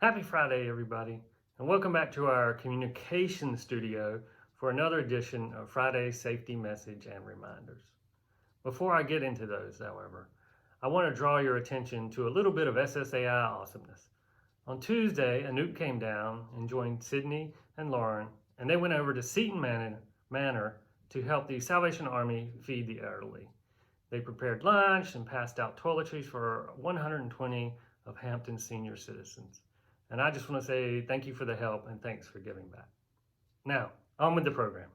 Happy Friday, everybody, and welcome back to our communication studio for another edition of Friday Safety Message and Reminders. Before I get into those, however, I want to draw your attention to a little bit of SSAI awesomeness. On Tuesday, Anoop came down and joined Sydney and Lauren, and they went over to Seton Manor to help the Salvation Army feed the elderly. They prepared lunch and passed out toiletries for 120 of Hampton's senior citizens. And I just want to say thank you for the help and thanks for giving back. Now, on with the program.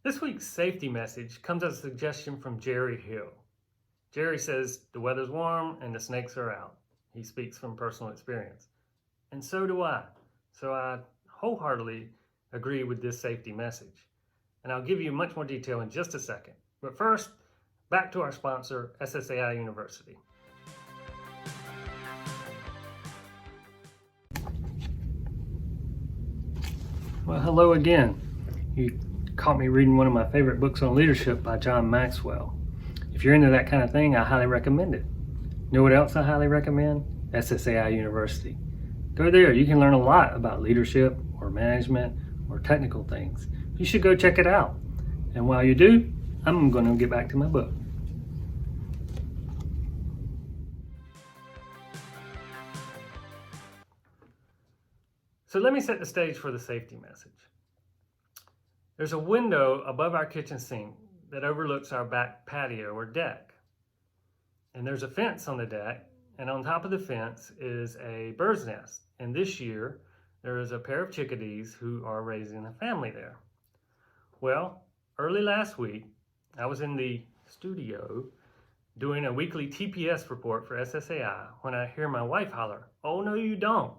This week's safety message comes as a suggestion from Jerry Hill. Jerry says the weather's warm and the snakes are out. He speaks from personal experience. And so do I. So I wholeheartedly agree with this safety message. And I'll give you much more detail in just a second. But first, back to our sponsor, SSAI University. Well, hello again. You caught me reading one of my favorite books on leadership by John Maxwell. If you're into that kind of thing, I highly recommend it. You know what else I highly recommend? SSAI University. Go there. You can learn a lot about leadership or management or technical things. You should go check it out. And while you do, I'm going to get back to my book. So let me set the stage for the safety message. There's a window above our kitchen sink that overlooks our back patio or deck. And there's a fence on the deck, and on top of the fence is a bird's nest. And this year, there is a pair of chickadees who are raising a family there. Well, early last week, I was in the studio doing a weekly TPS report for SSAI when I hear my wife holler, "Oh, no, you don't."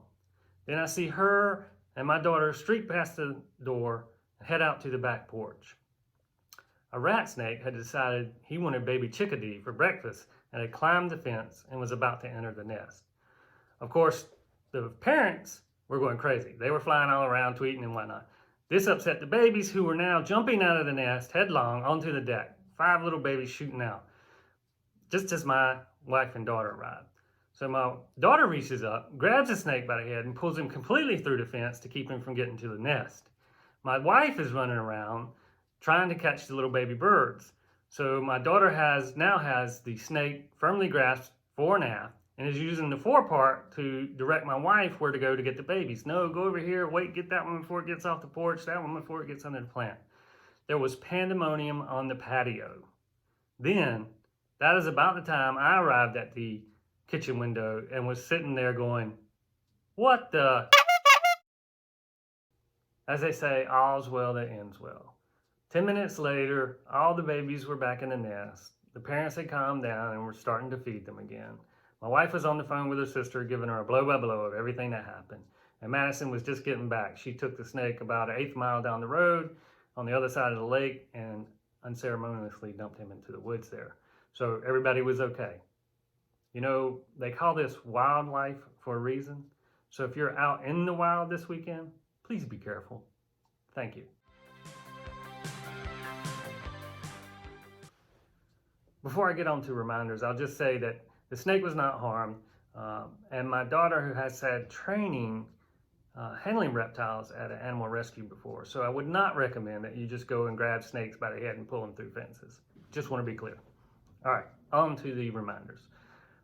Then I see her and my daughter streak past the door and head out to the back porch. A rat snake had decided he wanted baby chickadee for breakfast and had climbed the fence and was about to enter the nest. Of course, the parents were going crazy. They were flying all around, tweeting and whatnot. This upset the babies, who were now jumping out of the nest headlong onto the deck. 5 little babies shooting out, just as my wife and daughter arrived. So my daughter reaches up, grabs the snake by the head, and pulls him completely through the fence to keep him from getting to the nest. My wife is running around trying to catch the little baby birds. So my daughter now has the snake firmly grasped fore and aft and is using the fore part to direct my wife where to go to get the babies. No, go over here, wait, get that one before it gets off the porch, that one before it gets under the plant. There was pandemonium on the patio. Then, that is about the time I arrived at the kitchen window and was sitting there going, "What the?" As they say, all's well that ends well. 10 minutes later, all the babies were back in the nest. The parents had calmed down and were starting to feed them again. My wife was on the phone with her sister, giving her a blow-by-blow of everything that happened. And Madison was just getting back. She took the snake about an 1/8 mile down the road on the other side of the lake and unceremoniously dumped him into the woods there. So everybody was okay. You know, they call this wildlife for a reason. So if you're out in the wild this weekend, please be careful. Thank you. Before I get on to reminders, I'll just say that the snake was not harmed. And my daughter, who has had training handling reptiles at an animal rescue before, so I would not recommend that you just go and grab snakes by the head and pull them through fences. Just want to be clear. All right, on to the reminders.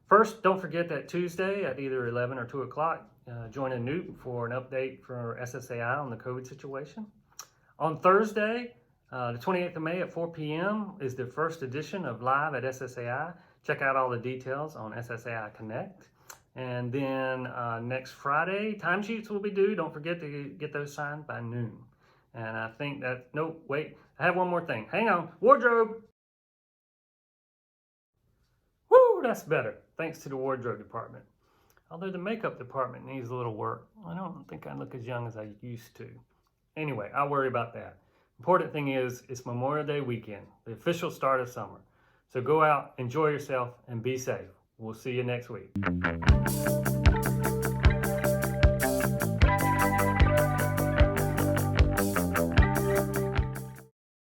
First, don't forget that Tuesday at either 11 or 2 o'clock, join Anoop for an update for SSAI on the COVID situation. On Thursday, the 28th of May at 4 p.m. is the first edition of Live at SSAI. Check out all the details on SSAI Connect. And then next Friday, timesheets will be due. Don't forget to get those signed by noon. And I think that, no, wait, I have one more thing. Hang on, wardrobe. Woo, that's better. Thanks to the wardrobe department. Although the makeup department needs a little work. I don't think I look as young as I used to. Anyway, I'll worry about that. Important thing is, it's Memorial Day weekend, the official start of summer. So go out, enjoy yourself, and be safe. We'll see you next week.